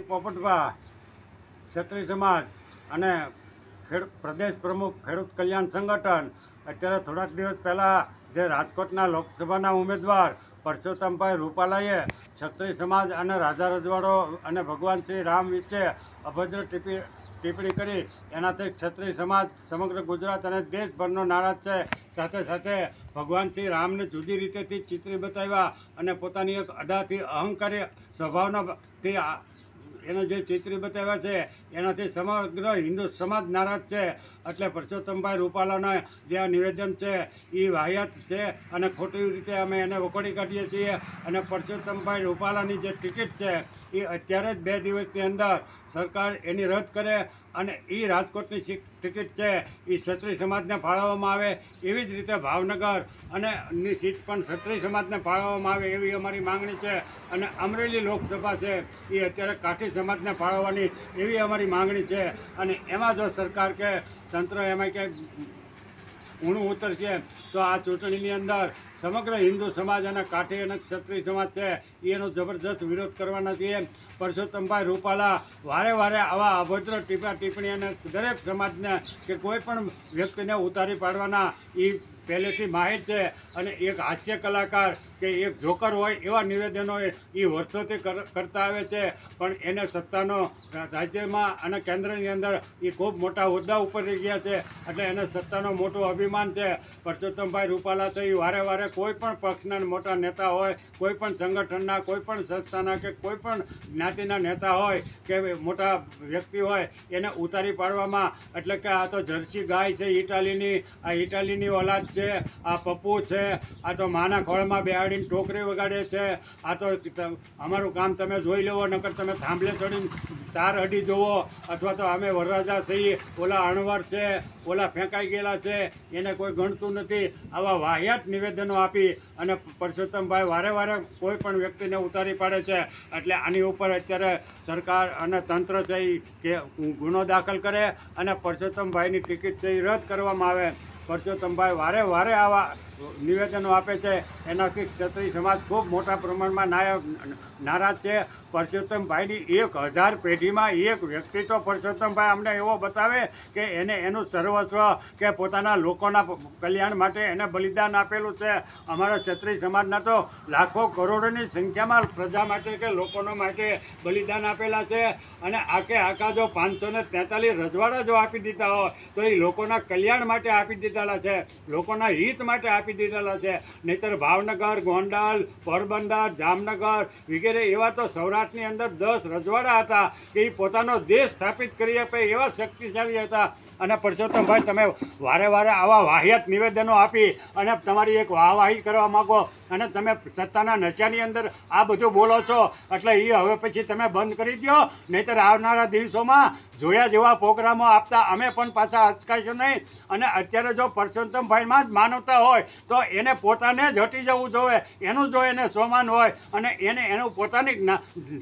પોપટભા ક્ષત્રિય સમાજ અને પ્રદેશ પ્રમુખ ખેડૂત કલ્યાણ સંગઠન અત્યારે થોડાક દિવસ પહેલાં જે રાજકોટના લોકસભાના ઉમેદવાર પરસોત્તમભાઈ રૂપાલાએ ક્ષત્રિય સમાજ અને રાજા રજવાડો અને ભગવાન શ્રી રામ વિશે અભદ્ર ટિપ્પણી કરી એનાથી ક્ષત્રિય સમાજ સમગ્ર ગુજરાત અને દેશભરનો નારાજ છે. સાથે સાથે ભગવાન શ્રી રામને જુદી રીતેથી ચિત્રી બતાવ્યા અને પોતાની એક અદાથી અહંકારી સ્વભાવનાથી એને જે ચિત્રી બતાવ્યા છે એનાથી સમગ્ર હિન્દુ સમાજ નારાજ છે. એટલે પરસોત્તમભાઈ રૂપાલાના જે આ નિવેદન છે એ વાહિયાત છે અને ખોટી રીતે અમે એને વખોડી કાઢીએ છીએ. અને પરસોત્તમભાઈ રૂપાલાની જે ટિકિટ છે એ અત્યારે જ 2 દિવસની અંદર સરકાર એની રદ કરે અને એ રાજકોટની ટિકિટ છે એ ક્ષત્રિય સમાજને ફાળવવામાં આવે. એવી જ રીતે ભાવનગર અને ની સીટ પણ ક્ષત્રિય સમાજને ફાળવવામાં આવે એવી અમારી માંગણી છે. અને અમરેલી લોકસભા છે એ અત્યારે કાઠી સમાજને ફાળવવાની એવી અમારી માંગણી છે. અને એમાં જો સરકાર કે તંત્ર એમાં કે ઊણું ઉતરશે તો આ ચૂંટણીની અંદર સમગ્ર હિન્દુ સમાજ અને કાઠી અને ક્ષત્રિય સમાજ છે એનો જબરજસ્ત વિરોધ કરવાના છીએ. પરસોત્તમભાઈ રૂપાલા વારે વારે આવા અભદ્ર ટિપ્પણી અને દરેક સમાજને કે કોઈ પણ વ્યક્તિને ઉતારી પાડવાના એ પહેલેથી માહિર છે. અને એક હાસ્ય કલાકાર કે એક જોકર હોય એવા નિવેદનો એ વર્ષોથી કરતા આવે છે. પણ એને સત્તાનો રાજ્યમાં અને કેન્દ્રની અંદર એ ખૂબ મોટા હોદ્દા ઉપર રહી ગયા છે એટલે એને સત્તાનો મોટો અભિમાન છે. પરસોત્તમભાઈ રૂપાલા છે એ વારે વારે કોઈ પણ પક્ષના મોટા નેતા હોય, કોઈ પણ સંગઠનના, કોઈ પણ સંસ્થાના કે કોઈ પણ જ્ઞાતિના નેતા હોય કે મોટા વ્યક્તિ હોય એને ઉતારી પાડવામાં એટલે કે આ તો જર્સી ગાય છે ઇટાલીની, આ ઇટાલીની ઓલાદ છે, આ પપ્પુ છે, આ તો માના ખોળમાં બેહાડીને ટોકરી વગાડે છે. આ તો અમારું કામ તમે જોઈ લેવો, નકર તમે થાંભલે ચડીને તાર અડી જુઓ. અથવા તો અમે વરરાજા છીએ, ઓલા અણવર છે, ઓલા ફેંકાઈ ગયેલા છે, એને કોઈ ગણતું નથી. આવા વાહિયાત નિવેદનો આપી અને પરસોત્તમભાઈ વારે વારે કોઈ પણ વ્યક્તિને ઉતારી પાડે છે. એટલે આની ઉપર અત્યારે સરકાર અને તંત્ર છે એ કે ગુનો દાખલ કરે અને પરસોત્તમભાઈની ટિકિટ છે એ રદ કરવામાં આવે. પરસોત્તમભાઈ વારે વારે આવા નિવેદનો આપે છે એનાથી ક્ષત્રિય સમાજ ખૂબ મોટા પ્રમાણમાં નારાજ છે. પરસોત્તમભાઈની 1000 પેઢીમાં એક વ્યક્તિ તો પરસોત્તમભાઈ અમને એવો બતાવે કે એને એનું સર્વસ્વ કે પોતાના લોકોના કલ્યાણ માટે એને બલિદાન આપેલું છે. અમારા ક્ષત્રિય સમાજના તો લાખો કરોડોની સંખ્યામાં પ્રજા માટે કે લોકોનો માટે બલિદાન આપેલા છે. અને આખા જો 543 રજવાડા જો આપી દીધા હોય તો એ લોકોના કલ્યાણ માટે આપી દીધેલા છે, લોકોના હિત માટે આપી દીધેલા છે. નહીંતર ભાવનગર, ગોંડલ, પોરબંદર, જામનગર વગેરે એવા તો સૌરાષ્ટ્રની અંદર 10 રજવાડા હતા કે એ પોતાનો દેશ સ્થાપિત કરી આપે એવા શક્તિશાળી હતા. અને પરસોત્તમભાઈ તમે વારે વારે આવા વાહિયાત નિવેદનો આપી અને તમારી એક વાહવાહી કરવા માગો અને તમે સત્તાના નશાની અંદર આ બધું બોલો છો એટલે એ હવે પછી તમે બંધ કરી દો. નહીંતર આવનારા દિવસોમાં જોયા જેવા પ્રોગ્રામો આપતા અમે પણ પાછા અચકાઈશું નહીં. અને અત્યારે જો પરસોત્તમભાઈમાં જ માનવતા હોય તો એને પોતાને જ હટી જવું જોઈએ. એનું જો એને સ્વમાન હોય અને એને એનું પોતાની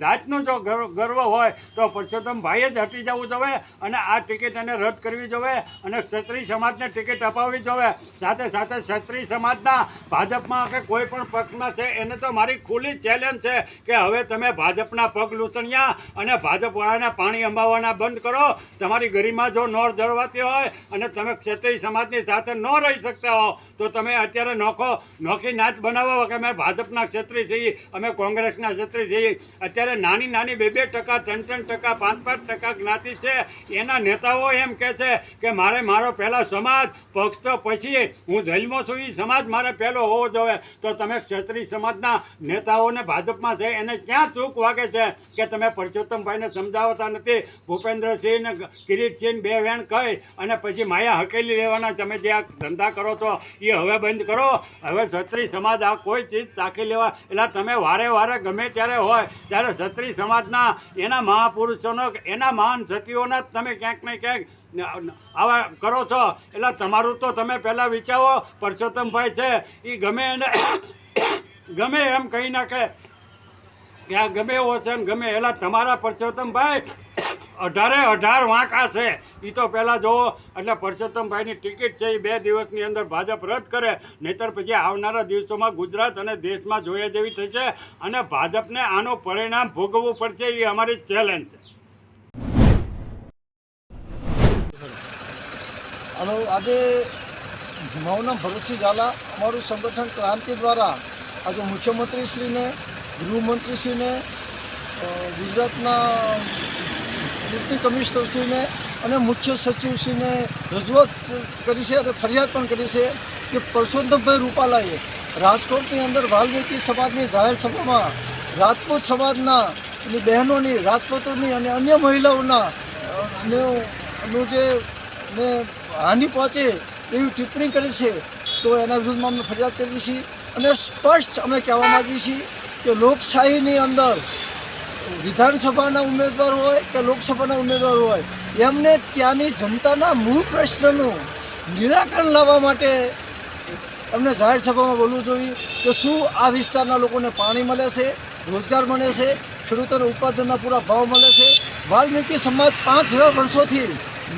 જાતનું જો ગર્વ હોય તો પરસોત્તમભાઈએ જ હટી જવું જોઈએ અને આ ટિકિટ એને રદ કરવી જોઈએ અને ક્ષત્રિય સમાજને ટિકિટ અપાવવી જોઈએ. સાથે સાથે ક્ષત્રિય સમાજના ભાજપમાં કે કોઈ પણ પક્ષમાં છે એને તો મારી ખુલ્લી ચેલેન્જ છે કે હવે તમે ભાજપના પગ લૂંટણિયા અને ભાજપવાળાને પાણી અંબાવવાના બંધ કરો. તમારી ગરિમા જો ન જળવાતી હોય અને તમે ક્ષત્રિય સમાજની સાથે ન રહી શકતા હો તો તમે અત્યારે નોખી નાચ બનાવો કે અમે ભાજપના ક્ષત્રિય છીએ, અમે કોંગ્રેસના ક્ષત્રિય છીએ. અત્યારે નાની 2% 3% 5% જ્ઞાતિ છે એના નેતાઓ એમ કહે છે કે મારો પહેલાં સમાજ, પક્ષ તો પછી હું જન્મો છું એ સમાજ મારે પહેલો હોવો જોઈએ. તો તમે ક્ષત્રિય સમાજના નેતાઓને ભાજપમાં છે એને ક્યાં ચૂક વાગે છે કે તમે પરસોત્તમભાઈને સમજાવતા નથી. ભૂપેન્દ્રસિંહ ને કિરીટસિંહ 2 વેણ કહી અને પછી માયા હકેલી લેવાના તમે જે આ ધંધા કરો છો એ હવે બંધ કરો. હવે ક્ષત્રિય સમાજ આ કોઈ ચીજ ચાખી લેવા એટલે તમે વારે વારે ગમે ત્યારે હોય ત્યારે ક્ષત્રિય સમાજના એના મહાપુરુષોનો એના મહાન સતીઓના તમે ક્યાંક ને ક્યાંક આવા કરો છો. એટલે તમારું તો તમે પહેલાં વિચારો. પરસોત્તમભાઈ છે એ ગમે એને ગમે એમ કહી નાખે કે આ ગમે એવો છે ને ગમે એટલે તમારા પરસોત્તમભાઈ 18 વાંકા છે. એ તો પહેલાં જોવો. એટલે પરસોત્તમભાઈની ટિકિટ છે એ 2 દિવસની અંદર ભાજપ રદ કરે, નહીંતર પછી આવનારા દિવસોમાં ગુજરાત અને દેશમાં જોયા જેવી થશે અને ભાજપને આનું પરિણામ ભોગવવું પડશે. એ અમારી ચેલેન્જ છે. અને આજે મારું નામ ભરતસિંહ ઝાલા. અમારું સંગઠન ક્રાંતિ દ્વારા આજે મુખ્યમંત્રીશ્રીને, ગૃહમંત્રીશ્રીને, ગુજરાતના ચૂંટણી કમિશનરશ્રીને અને મુખ્ય સચિવશ્રીને રજૂઆત કરી છે અને ફરિયાદ પણ કરી છે કે પરસોત્તમભાઈ રૂપાલાએ રાજકોટની અંદર વાલ્મીકી સમાજની જાહેર સભામાં રાજપૂત સમાજના બહેનોની, રાજપૂતોની અને અન્ય મહિલાઓના નું જે હાનિ પહોંચે એવી ટિપ્પણી કરી છે. તો એના વિરુદ્ધમાં અમે ફરિયાદ કરી છીએ અને સ્પષ્ટ અમે કહેવા માગીએ છીએ કે લોકશાહીની અંદર વિધાનસભાના ઉમેદવાર હોય કે લોકસભાના ઉમેદવાર હોય, એમને ત્યાંની જનતાના મૂળ પ્રશ્નનું નિરાકરણ લાવવા માટે એમને જાહેર સભામાં બોલવું જોઈએ કે શું આ વિસ્તારના લોકોને પાણી મળે છે, રોજગાર મળે છે, ખેડૂતોને ઉત્પાદનના પૂરા ભાવ મળે છે. વાલ્મીકી સમાજ 5000 વર્ષોથી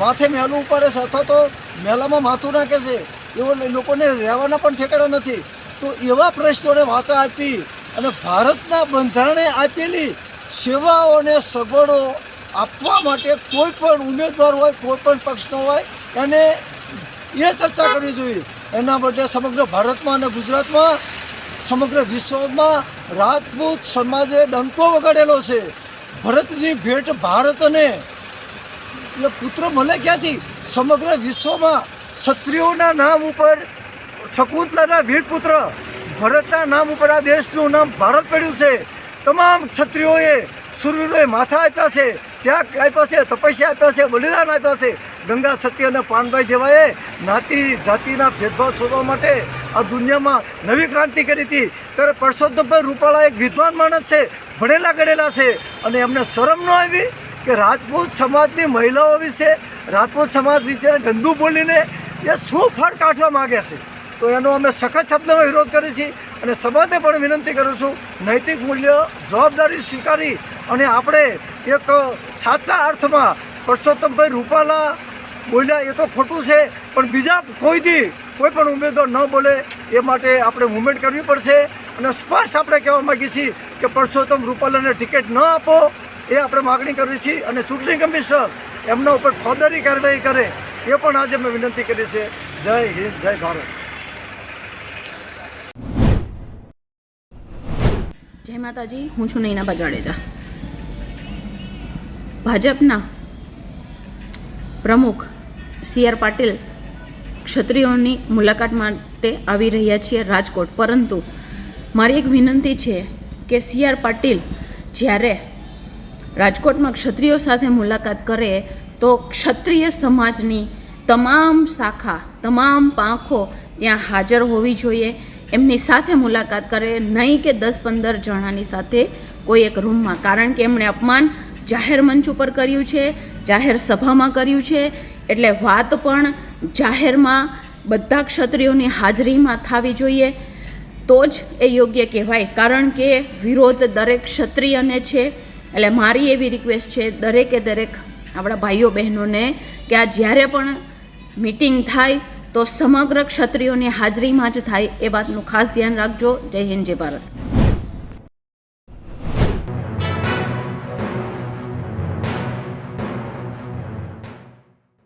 માથે મહેલું ઉપાડે છે અથવા તો મહેલામાં માથું નાખે છે. એવો લોકોને રહેવાના પણ ઠેકાણા નથી. તો એવા પ્રશ્નોને વાચા આપી અને ભારતના બંધારણે આપેલી સેવાઓને સગવડો આપવા માટે કોઈ પણ ઉમેદવાર હોય, કોઈ પણ પક્ષનો હોય, એને એ ચર્ચા કરવી જોઈએ. એના બદલે સમગ્ર ભારતમાં અને ગુજરાતમાં, સમગ્ર વિશ્વમાં રાજપૂત સમાજે ડંકો વગાડેલો છે. ભરતની ભેટ ભારતને એ પુત્ર મળે ક્યાંથી? સમગ્ર વિશ્વમાં ક્ષત્રિયોના નામ ઉપર શકુંતલાના વીરપુત્ર ભરતના નામ ઉપર આ દેશનું નામ ભારત પડ્યું છે. તમામ ક્ષત્રિયોએ, શૂરવીરોએ માથા આપ્યા છે, ત્યાગ આપ્યા છે, તપસ્યા આપ્યા છે, બલિદાન આપ્યા છે. ગંગા સત્ય અને પાનભાઈ જેવાએ જ્ઞાતિ જાતિના ભેદભાવ શોધવા માટે આ દુનિયામાં નવી ક્રાંતિ કરી હતી. ત્યારે પરસોત્તમભાઈ રૂપાલા એક વિદ્વાન માણસ છે, ભણેલા ગણેલા છે, અને એમને શરમ ન આવી કે રાજપૂત સમાજની મહિલાઓ વિશે, રાજપૂત સમાજ વિશે ગંદુ બોલીને એ શું ફળ કાઢવા માગે છે. તો એનો અમે સખત શબ્દમાં વિરોધ કરીએ છીએ અને સમાજને પણ વિનંતી કરું છું, નૈતિક મૂલ્ય, જવાબદારી સ્વીકારી અને આપણે એક સાચા અર્થમાં પરસોત્તમભાઈ રૂપાલા બોલ્યા એ તો ખોટું છે, પણ બીજા કોઈ પણ ઉમેદવાર ન બોલે એ માટે આપણે મૂવમેન્ટ કરવી પડશે. અને સ્પષ્ટ આપણે કહેવા માગીએ છીએ કે પરસોત્તમ રૂપાલાને ટિકિટ ન આપો, એ આપણે માગણી કરવી છીએ. અને ચૂંટણી કમિશનર એમના ઉપર ફોજદારી કાર્યવાહી કરે એ પણ આજે મેં વિનંતી કરી છે. જય હિન્દ, જય ભારત. જય માતાજી. હું છું નૈના જાડેજા. ભાજપના પ્રમુખ CR પાટીલ ક્ષત્રિયોની મુલાકાત માટે આવી રહ્યા છીએ રાજકોટ. પરંતુ મારી એક વિનંતી છે કે CR પાટીલ જ્યારે રાજકોટમાં ક્ષત્રિયો સાથે મુલાકાત કરે તો ક્ષત્રિય સમાજની તમામ શાખા, તમામ પાંખો ત્યાં હાજર હોવી જોઈએ. એમની સાથે મુલાકાત કરે, નહીં કે 10-15 જણાની સાથે કોઈ એક રૂમમાં. કારણ કે એમણે અપમાન જાહેર મંચ ઉપર કર્યું છે, જાહેર સભામાં કર્યું છે. એટલે વાત પણ જાહેરમાં બધા ક્ષત્રિયોની હાજરીમાં થવી જોઈએ, તો જ એ યોગ્ય કહેવાય. કારણ કે વિરોધ દરેક ક્ષત્રિયને છે. એટલે મારી એવી રિક્વેસ્ટ છે દરેકે દરેક આપણા ભાઈઓ બહેનોને કે આ જ્યારે પણ મિટિંગ થાય તો સમગ્ર ક્ષત્રિયોની હાજરીમાં જ થાય, એ વાતનું ખાસ ધ્યાન રાખજો. જય હિન્દ, જય ભારત.